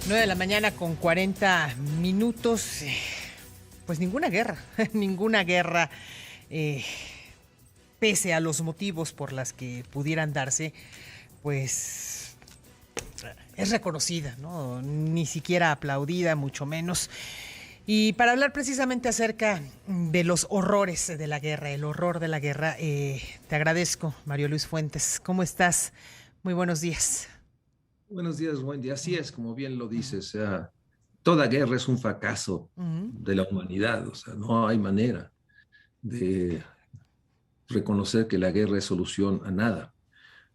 9 de la mañana con 40 minutos. Pues ninguna guerra, ninguna guerra, eh, pese a los motivos por las que pudieran darse, pues es reconocida, ¿no? Ni siquiera aplaudida, mucho menos. Y para hablar precisamente acerca de los horrores de la guerra, el horror de la guerra, te agradezco, Mario Luis Fuentes. ¿Cómo estás? Muy buenos días. Buenos días, Wendy. Así es, como bien lo dices. O sea, toda guerra es un fracaso Ujú. de la humanidad. O sea, no hay manera de reconocer que la guerra es solución a nada.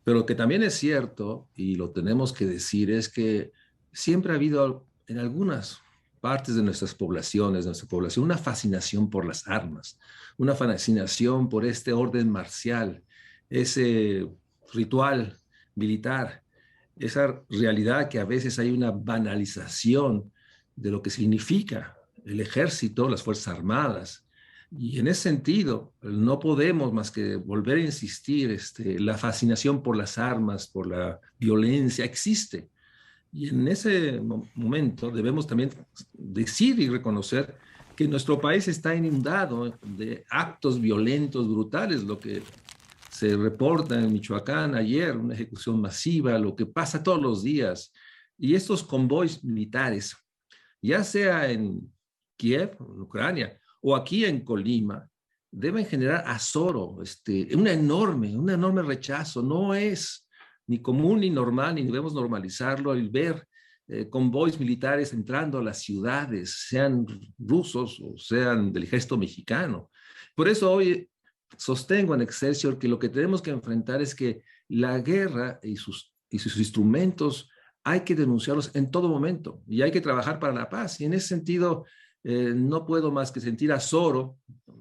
Pero lo que también es cierto, y lo tenemos que decir, es que siempre ha habido en algunas partes de nuestras poblaciones, de nuestra población, una fascinación por las armas, una fascinación por este orden marcial, ese ritual militar, esa realidad que a veces hay una banalización de lo que significa el ejército, las Fuerzas Armadas. Y en ese sentido, no podemos más que volver a insistir, la fascinación por las armas, por la violencia, existe. Y en ese momento debemos también decir y reconocer que nuestro país está inundado de actos violentos, brutales, lo que se reporta en Michoacán ayer, una ejecución masiva, lo que pasa todos los días. Y estos convoys militares, ya sea en Kiev, en Ucrania, o aquí en Colima, deben generar azoro, un enorme rechazo. No es ni común ni normal, ni debemos normalizarlo el ver convoys militares entrando a las ciudades, sean rusos o sean del ejército mexicano. Por eso hoy sostengo en Excelsior que lo que tenemos que enfrentar es que la guerra y sus instrumentos hay que denunciarlos en todo momento y hay que trabajar para la paz. Y en ese sentido, no puedo más que sentir azoro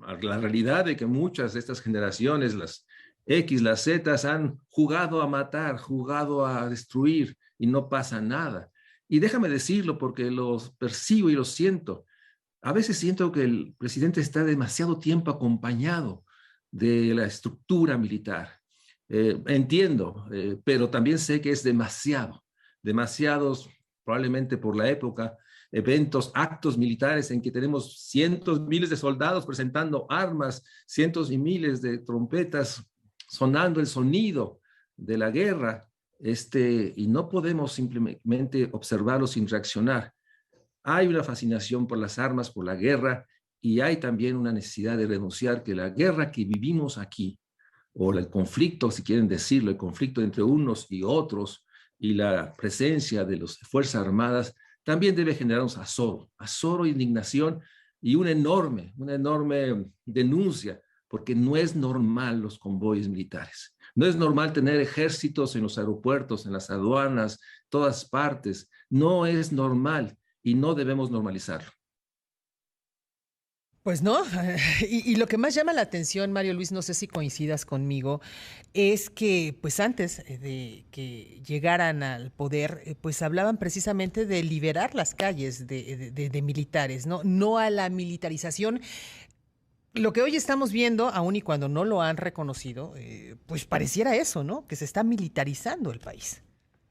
a la realidad de que muchas de estas generaciones, las X, las Z, han jugado a matar, jugado a destruir y no pasa nada. Y déjame decirlo porque los percibo y lo siento. A veces siento que el presidente está demasiado tiempo acompañado de la estructura militar. Entiendo, pero también sé que es demasiados, probablemente por la época, eventos, actos militares en que tenemos cientos, miles de soldados presentando armas, cientos y miles de trompetas sonando el sonido de la guerra, y no podemos simplemente observarlo sin reaccionar. Hay una fascinación por las armas, por la guerra, y hay también una necesidad de denunciar que la guerra que vivimos aquí, o el conflicto, si quieren decirlo, el conflicto entre unos y otros, y la presencia de las Fuerzas Armadas, también debe generarnos azoro, indignación y una enorme denuncia, porque no es normal los convoyes militares. No es normal tener ejércitos en los aeropuertos, en las aduanas, todas partes. No es normal y no debemos normalizarlo. Pues no, y lo que más llama la atención, Mario Luis, no sé si coincidas conmigo, es que pues antes de que llegaran al poder, pues hablaban precisamente de liberar las calles de militares, ¿no? No a la militarización. Lo que hoy estamos viendo, aun y cuando no lo han reconocido, pues pareciera eso, ¿no? Que se está militarizando el país.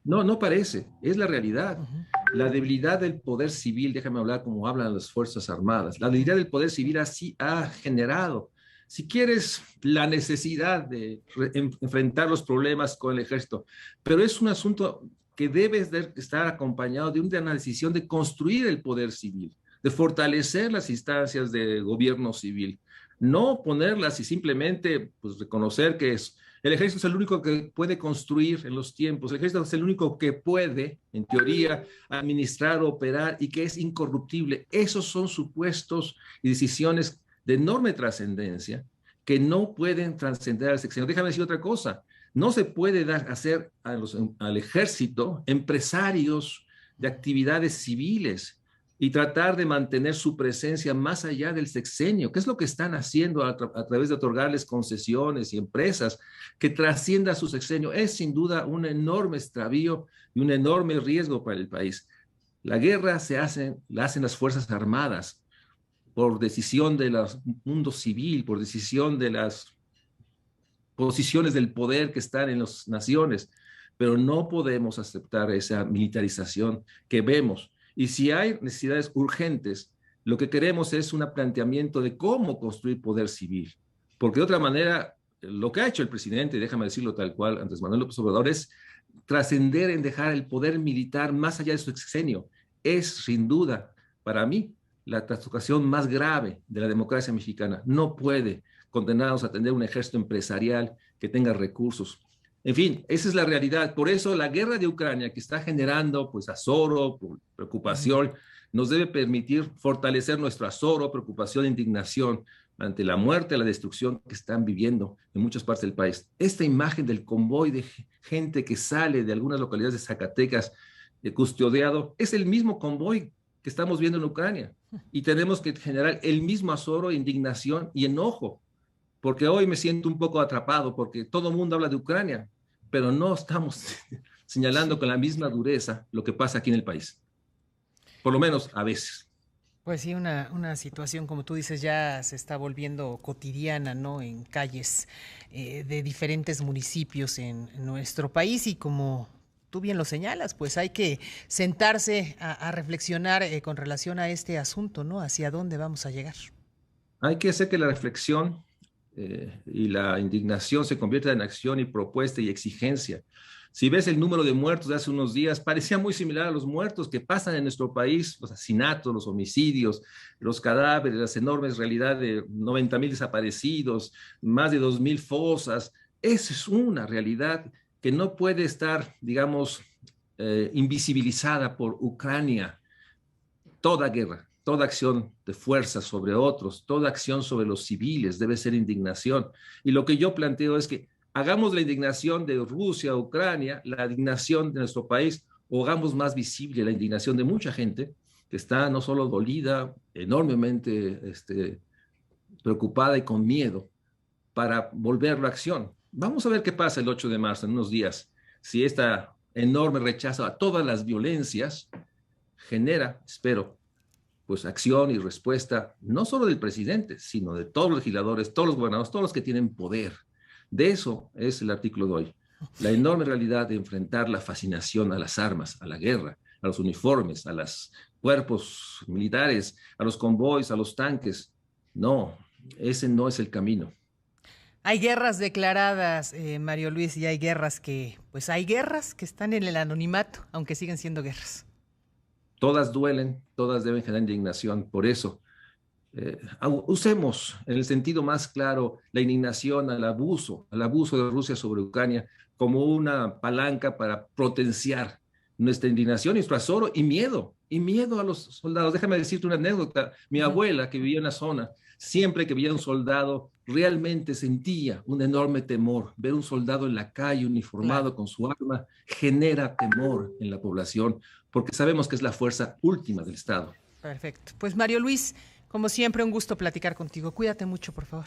No, no parece, es la realidad. Ujú, La debilidad del poder civil, déjame hablar como hablan las Fuerzas Armadas, la debilidad del poder civil así ha generado, si quieres, la necesidad de enfrentar los problemas con el ejército, pero es un asunto que debe de estar acompañado de una decisión de construir el poder civil, de fortalecer las instancias de gobierno civil, no ponerlas y simplemente pues, reconocer que es el ejército es el único que puede construir en los tiempos. El ejército es el único que puede, en teoría, administrar, operar y que es incorruptible. Esos son supuestos y decisiones de enorme trascendencia que no pueden trascender al sexenio. Déjame decir otra cosa. No se puede hacer al ejército empresarios de actividades civiles y tratar de mantener su presencia más allá del sexenio. ¿Qué es lo que están haciendo a través de otorgarles concesiones y empresas que trascienda su sexenio? Es sin duda un enorme extravío y un enorme riesgo para el país. La guerra la hacen las Fuerzas Armadas por decisión del mundo civil, por decisión de las posiciones del poder que están en las naciones. pero no podemos aceptar esa militarización que vemos. Y si hay necesidades urgentes, lo que queremos es un planteamiento de cómo construir poder civil, porque de otra manera, lo que ha hecho el presidente, déjame decirlo tal cual, Andrés Manuel López Obrador, es trascender en dejar el poder militar más allá de su sexenio. Es, sin duda, para mí, la trastocación más grave de la democracia mexicana. No puede condenarnos a tener un ejército empresarial que tenga recursos. En fin, esa es la realidad. Por eso la guerra de Ucrania, que está generando pues azoro, preocupación, nos debe permitir fortalecer nuestro azoro, preocupación e indignación ante la muerte, la destrucción que están viviendo en muchas partes del país. Esta imagen del convoy de gente que sale de algunas localidades de Zacatecas custodiado, es el mismo convoy que estamos viendo en Ucrania. Y tenemos que generar el mismo azoro, indignación y enojo, porque hoy me siento un poco atrapado, porque todo el mundo habla de Ucrania, pero no estamos señalando con la misma dureza lo que pasa aquí en el país. Por lo menos a veces. Pues sí, una situación, como tú dices, ya se está volviendo cotidiana, ¿no? En calles de diferentes municipios en nuestro país y como tú bien lo señalas, pues hay que sentarse a reflexionar con relación a este asunto, ¿no? Hacia dónde vamos a llegar. Hay que hacer que la reflexión y la indignación se convierta en acción y propuesta y exigencia. Si ves el número de muertos de hace unos días, parecía muy similar a los muertos que pasan en nuestro país, los asesinatos, los homicidios, los cadáveres, las enormes realidad de 90,000 desaparecidos, más de 2,000 fosas. Esa es una realidad que no puede estar, digamos, invisibilizada por Ucrania. Toda guerra, toda acción de fuerza sobre otros, toda acción sobre los civiles debe ser indignación. Y lo que yo planteo es que hagamos la indignación de Rusia, Ucrania, la indignación de nuestro país, o hagamos más visible la indignación de mucha gente que está no solo dolida, enormemente preocupada y con miedo, para volverlo a acción. Vamos a ver qué pasa el 8 de marzo, en unos días, si esta enorme rechazo a todas las violencias genera, espero, pues acción y respuesta, no solo del presidente, sino de todos los legisladores, todos los gobernadores, todos los que tienen poder. De eso es el artículo de hoy. La enorme realidad de enfrentar la fascinación a las armas, a la guerra, a los uniformes, a los cuerpos militares, a los convoys, a los tanques. No, ese no es el camino. Hay guerras declaradas, Mario Luis, y hay guerras pues hay guerras que están en el anonimato, aunque siguen siendo guerras. Todas duelen, todas deben generar indignación. Por eso, usemos en el sentido más claro la indignación al abuso de Rusia sobre Ucrania como una palanca para potenciar nuestra indignación, nuestro azoro y miedo a los soldados. Déjame decirte una anécdota. Mi abuela, que vivía en la zona, siempre que veía un soldado, realmente sentía un enorme temor. Ver un soldado en la calle uniformado con su arma genera temor en la población, porque sabemos que es la fuerza última del Estado. Perfecto. Pues Mario Luis, como siempre, un gusto platicar contigo. Cuídate mucho, por favor.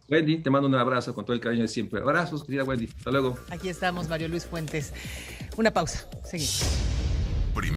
Wendy, te mando un abrazo con todo el cariño de siempre. Abrazos, querida Wendy. Hasta luego. Aquí estamos, Mario Luis Fuentes. Una pausa. Seguimos.